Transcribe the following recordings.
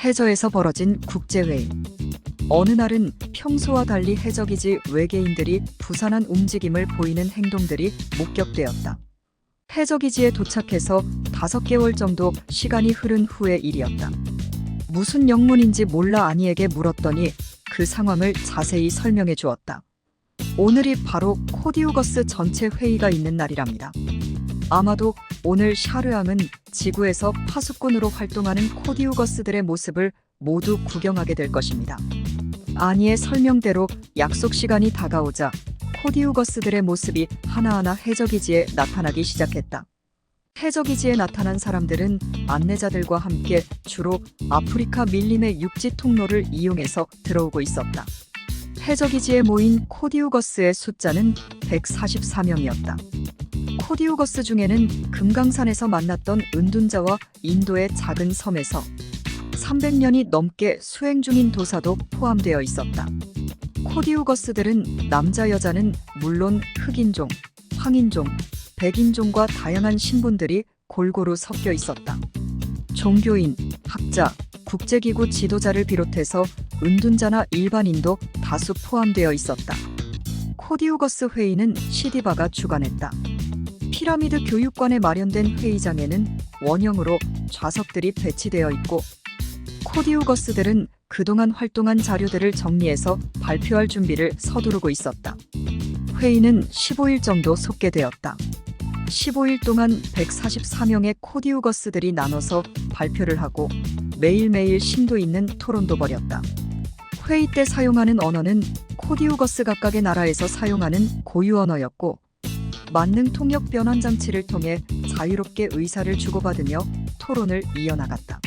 해저에서 벌어진 국제회의. 어느 날은 평소와 달리 해저기지 외계인들이 부산한 움직임을 보이는 행동들이 목격되었다. 해저기지에 도착해서 5개월 정도 시간이 흐른 후의 일이었다. 무슨 영문인지 몰라 아니에게 물었더니 그 상황을 자세히 설명해 주었다. 오늘이 바로 코디우거스 전체 회의가 있는 날이랍니다. 아마도 오늘 샤르앙은 지구에서 파수꾼으로 활동하는 코디우거스들의 모습을 모두 구경하게 될 것입니다. 아니의 설명대로 약속 시간이 다가오자 코디우거스들의 모습이 하나하나 해저기지에 나타나기 시작했다. 해저기지에 나타난 사람들은 안내자들과 함께 주로 아프리카 밀림의 육지 통로를 이용해서 들어오고 있었다. 해저기지에 모인 코디우거스의 숫자는 144명이었다. 코디우거스 중에는 금강산에서 만났던 은둔자와 인도의 작은 섬에서 300년이 넘게 수행 중인 도사도 포함되어 있었다. 코디우거스들은 남자 여자는 물론 흑인종, 황인종, 백인종과 다양한 신분들이 골고루 섞여 있었다. 종교인, 학자, 국제기구 지도자를 비롯해서 은둔자나 일반인도 다수 포함되어 있었다. 코디우거스 회의는 시디바가 주관했다. 피라미드 교육관에 마련된 회의장에는 원형으로 좌석들이 배치되어 있고 코디우거스들은 그동안 활동한 자료들을 정리해서 발표할 준비를 서두르고 있었다. 회의는 15일 정도 속개되었다. 15일 동안 144명의 코디우거스들이 나눠서 발표를 하고 매일매일 심도 있는 토론도 벌였다. 회의 때 사용하는 언어는 코디우거스 각각의 나라에서 사용하는 고유 언어였고 만능 통역 변환 장치를 통해 자유롭게 의사를 주고받으며 토론을 이어나갔다.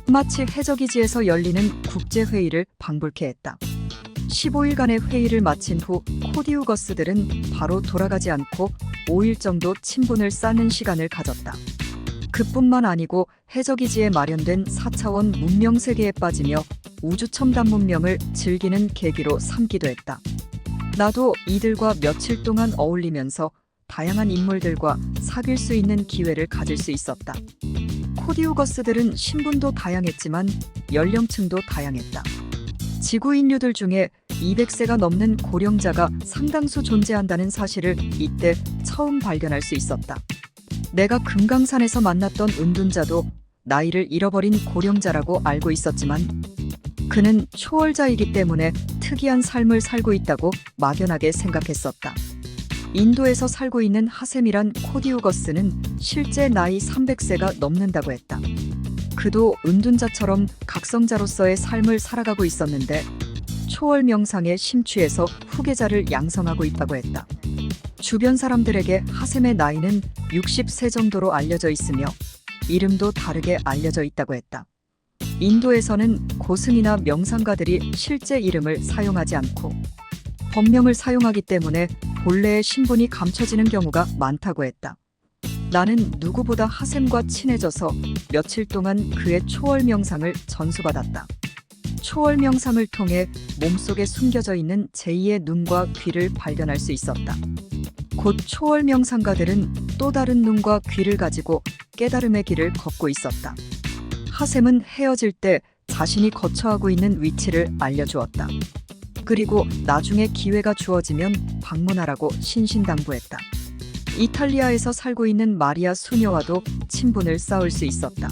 마치 해저기지에서 열리는 국제회의를 방불케 했다. 15일간의 회의를 마친 후 코디우거스들은 바로 돌아가지 않고 5일 정도 친분을 쌓는 시간을 가졌다. 그뿐만 아니고 해저기지에 마련된 4차원 문명 세계에 빠지며 우주 첨단 문명을 즐기는 계기로 삼기도 했다. 나도 이들과 며칠 동안 어울리면서 다양한 인물들과 사귈 수 있는 기회를 가질 수 있었다. 코디우거스들은 신분도 다양했지만 연령층도 다양했다. 지구 인류들 중에 200세가 넘는 고령자가 상당수 존재한다는 사실을 이때 처음 발견할 수 있었다. 내가 금강산에서 만났던 은둔자도 나이를 잃어버린 고령자라고 알고 있었지만 그는 초월자이기 때문에 특이한 삶을 살고 있다고 막연하게 생각했었다. 인도에서 살고 있는 하셈이란 코디우거스는 실제 나이 300세가 넘는다고 했다. 그도 은둔자처럼 각성자로서의 삶을 살아가고 있었는데 초월 명상에 심취해서 후계자를 양성하고 있다고 했다. 주변 사람들에게 하셈의 나이는 60세 정도로 알려져 있으며 이름도 다르게 알려져 있다고 했다. 인도에서는 고승이나 명상가들이 실제 이름을 사용하지 않고 법명을 사용하기 때문에 본래의 신분이 감춰지는 경우가 많다고 했다. 나는 누구보다 하셈과 친해져서 며칠 동안 그의 초월 명상을 전수받았다. 초월 명상을 통해 몸속에 숨겨져 있는 제2의 눈과 귀를 발견할 수 있었다. 곧 초월 명상가들은 또 다른 눈과 귀를 가지고 깨달음의 길을 걷고 있었다. 하셈은 헤어질 때 자신이 거처하고 있는 위치를 알려주었다. 그리고 나중에 기회가 주어지면 방문하라고 신신당부했다. 이탈리아에서 살고 있는 마리아 수녀와도 친분을 쌓을 수 있었다.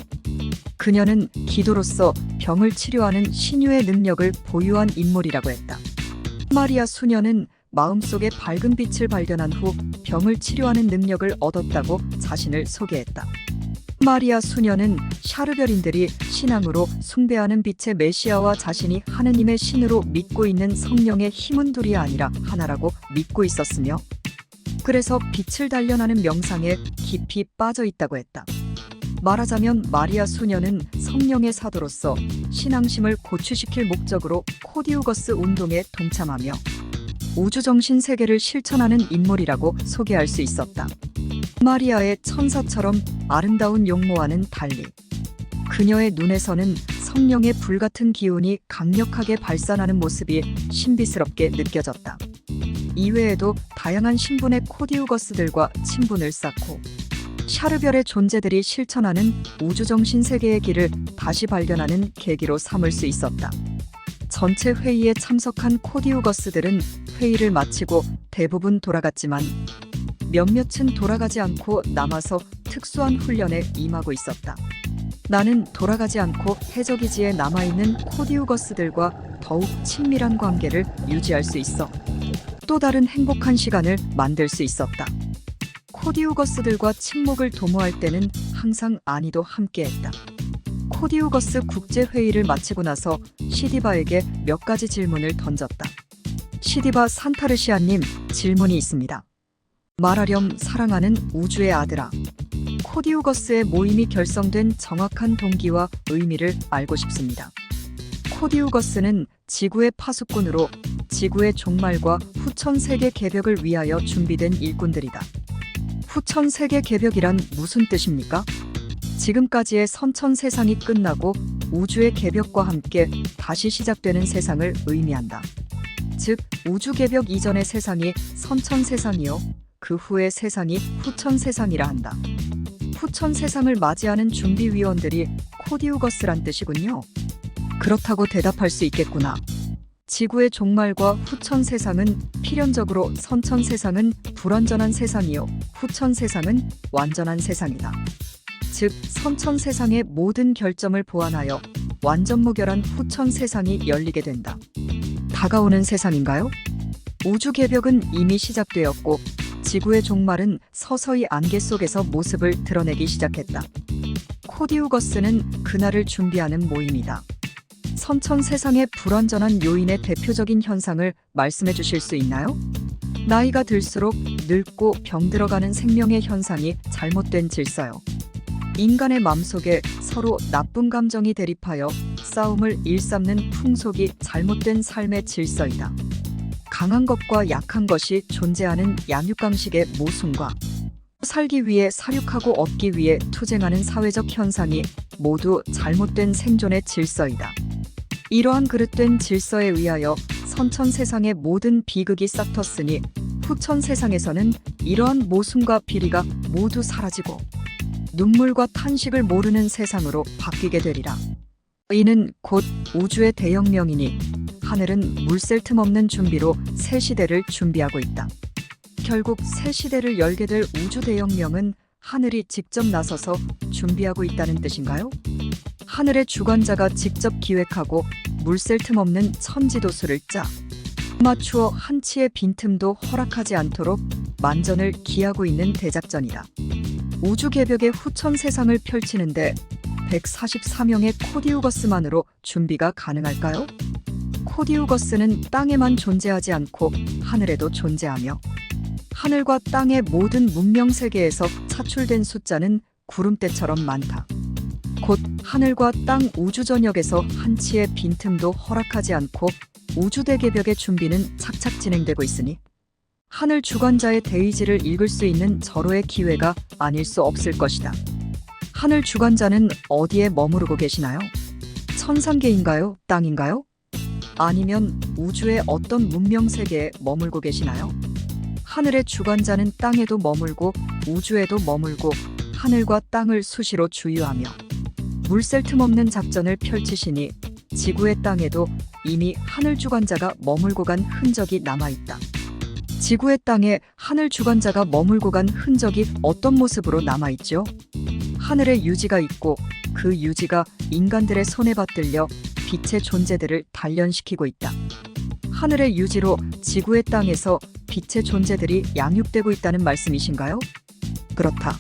그녀는 기도로서 병을 치료하는 신유의 능력을 보유한 인물이라고 했다. 마리아 수녀는 마음속에 밝은 빛을 발견한 후 병을 치료하는 능력을 얻었다고 자신을 소개했다. 마리아 수녀는 샤르별인들이 신앙으로 숭배하는 빛의 메시아와 자신이 하느님의 신으로 믿고 있는 성령의 힘은 둘이 아니라 하나라고 믿고 있었으며 그래서 빛을 단련하는 명상에 깊이 빠져 있다고 했다. 말하자면 마리아 수녀는 성령의 사도로서 신앙심을 고취시킬 목적으로 코디우거스 운동에 동참하며 우주정신 세계를 실천하는 인물이라고 소개할 수 있었다. 마리아의 천사처럼 아름다운 용모와는 달리 그녀의 눈에서는 성령의 불같은 기운이 강력하게 발산하는 모습이 신비스럽게 느껴졌다. 이외에도 다양한 신분의 코디우거스들과 친분을 쌓고 샤르별의 존재들이 실천하는 우주정신 세계의 길을 다시 발견하는 계기로 삼을 수 있었다. 전체 회의에 참석한 코디우거스들은 회의를 마치고 대부분 돌아갔지만 몇몇은 돌아가지 않고 남아서 특수한 훈련에 임하고 있었다. 나는 돌아가지 않고 해적기지에 남아있는 코디우거스들과 더욱 친밀한 관계를 유지할 수 있어 또 다른 행복한 시간을 만들 수 있었다. 코디우거스들과 친목을 도모할 때는 항상 아니도 함께했다. 코디우거스 국제회의를 마치고 나서 시디바에게 몇 가지 질문을 던졌다. 시디바 산타르시아님, 질문이 있습니다. 말하렴 사랑하는 우주의 아들아. 코디우거스의 모임이 결성된 정확한 동기와 의미를 알고 싶습니다. 코디우거스는 지구의 파수꾼으로 지구의 종말과 후천 세계 개벽을 위하여 준비된 일꾼들이다. 후천 세계 개벽이란 무슨 뜻입니까? 지금까지의 선천 세상이 끝나고 우주의 개벽과 함께 다시 시작되는 세상을 의미한다. 즉, 우주 개벽 이전의 세상이 선천 세상이요, 그 후의 세상이 후천 세상이라 한다. 후천 세상을 맞이하는 준비위원들이 코디우거스란 뜻이군요. 그렇다고 대답할 수 있겠구나. 지구의 종말과 후천 세상은 필연적으로 선천 세상은 불완전한 세상이요, 후천 세상은 완전한 세상이다. 즉, 선천 세상의 모든 결점을 보완하여 완전 무결한 후천 세상이 열리게 된다. 다가오는 세상인가요? 우주 개벽은 이미 시작되었고 지구의 종말은 서서히 안개 속에서 모습을 드러내기 시작했다. 코디우거스는 그날을 준비하는 모임이다. 선천 세상의 불완전한 요인의 대표적인 현상을 말씀해 주실 수 있나요? 나이가 들수록 늙고 병들어가는 생명의 현상이 잘못된 질서요. 인간의 마음속에 서로 나쁜 감정이 대립하여 싸움을 일삼는 풍속이 잘못된 삶의 질서이다. 강한 것과 약한 것이 존재하는 양육강식의 모순과 살기 위해 사육하고 얻기 위해 투쟁하는 사회적 현상이 모두 잘못된 생존의 질서이다. 이러한 그릇된 질서에 의하여 선천 세상의 모든 비극이 싹텄으니 후천 세상에서는 이러한 모순과 비리가 모두 사라지고 눈물과 탄식을 모르는 세상으로 바뀌게 되리라. 이는 곧 우주의 대혁명이니 하늘은 물샐 틈 없는 준비로 새 시대를 준비하고 있다. 결국 새 시대를 열게 될 우주 대혁명은 하늘이 직접 나서서 준비하고 있다는 뜻인가요? 하늘의 주관자가 직접 기획하고 물샐 틈 없는 천지도수를 짜 맞추어 한치의 빈틈도 허락하지 않도록 만전을 기하고 있는 대작전이다. 우주 개벽의 후천 세상을 펼치는데 144명의 코디우거스만으로 준비가 가능할까요? 코디우거스는 땅에만 존재하지 않고 하늘에도 존재하며 하늘과 땅의 모든 문명 세계에서 차출된 숫자는 구름대처럼 많다. 곧 하늘과 땅 우주 전역에서 한치의 빈틈도 허락하지 않고 우주 대개벽의 준비는 착착 진행되고 있으니 하늘 주관자의 대의지를 읽을 수 있는 절호의 기회가 아닐 수 없을 것이다. 하늘 주관자는 어디에 머무르고 계시나요? 천상계인가요? 땅인가요? 아니면 우주의 어떤 문명 세계에 머물고 계시나요? 하늘의 주관자는 땅에도 머물고 우주에도 머물고 하늘과 땅을 수시로 주유하며 물샐 틈 없는 작전을 펼치시니 지구의 땅에도 이미 하늘 주관자가 머물고 간 흔적이 남아있다. 지구의 땅에 하늘 주관자가 머물고 간 흔적이 어떤 모습으로 남아있죠? 하늘에 유지가 있고 그 유지가 인간들의 손에 받들려 빛의 존재들을 단련시키고 있다. 하늘의 유지로 지구의 땅에서 빛의 존재들이 양육되고 있다는 말씀이신가요? 그렇다.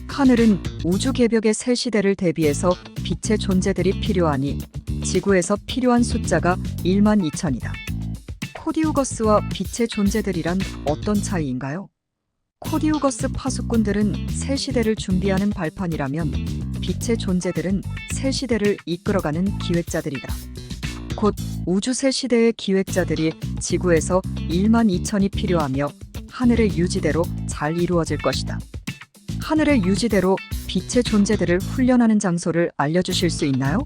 하늘은 우주 개벽의 새 시대를 대비해서 빛의 존재들이 필요하니 지구에서 필요한 숫자가 12,000이다. 코디우거스와 빛의 존재들이란 어떤 차이인가요? 코디우거스 파수꾼들은 새 시대를 준비하는 발판이라면 빛의 존재들은 새 시대를 이끌어가는 기획자들이다. 곧 우주 새 시대의 기획자들이 지구에서 12,000이 필요하며 하늘의 유지대로 잘 이루어질 것이다. 하늘의 유지대로 빛의 존재들을 훈련하는 장소를 알려주실 수 있나요?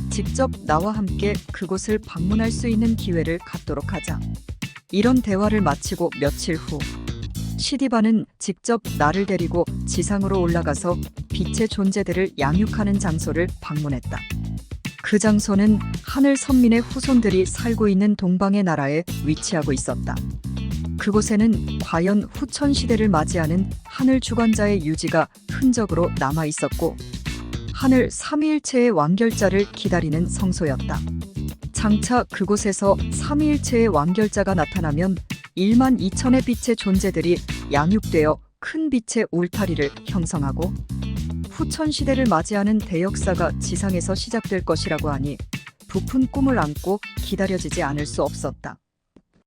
직접 나와 함께 그곳을 방문할 수 있는 기회를 갖도록 하자. 이런 대화를 마치고 며칠 후 시디바는 직접 나를 데리고 지상으로 올라가서 빛의 존재들을 양육하는 장소를 방문했다. 그 장소는 하늘 선민의 후손들이 살고 있는 동방의 나라에 위치하고 있었다. 그곳에는 과연 후천 시대를 맞이하는 하늘 주관자의 유지가 흔적으로 남아 있었고, 하늘 삼위일체의 완결자를 기다리는 성소였다. 장차 그곳에서 삼위일체의 완결자가 나타나면 1만 2천의 빛의 존재들이 양육되어 큰 빛의 울타리를 형성하고 후천 시대를 맞이하는 대역사가 지상에서 시작될 것이라고 하니 부푼 꿈을 안고 기다려지지 않을 수 없었다.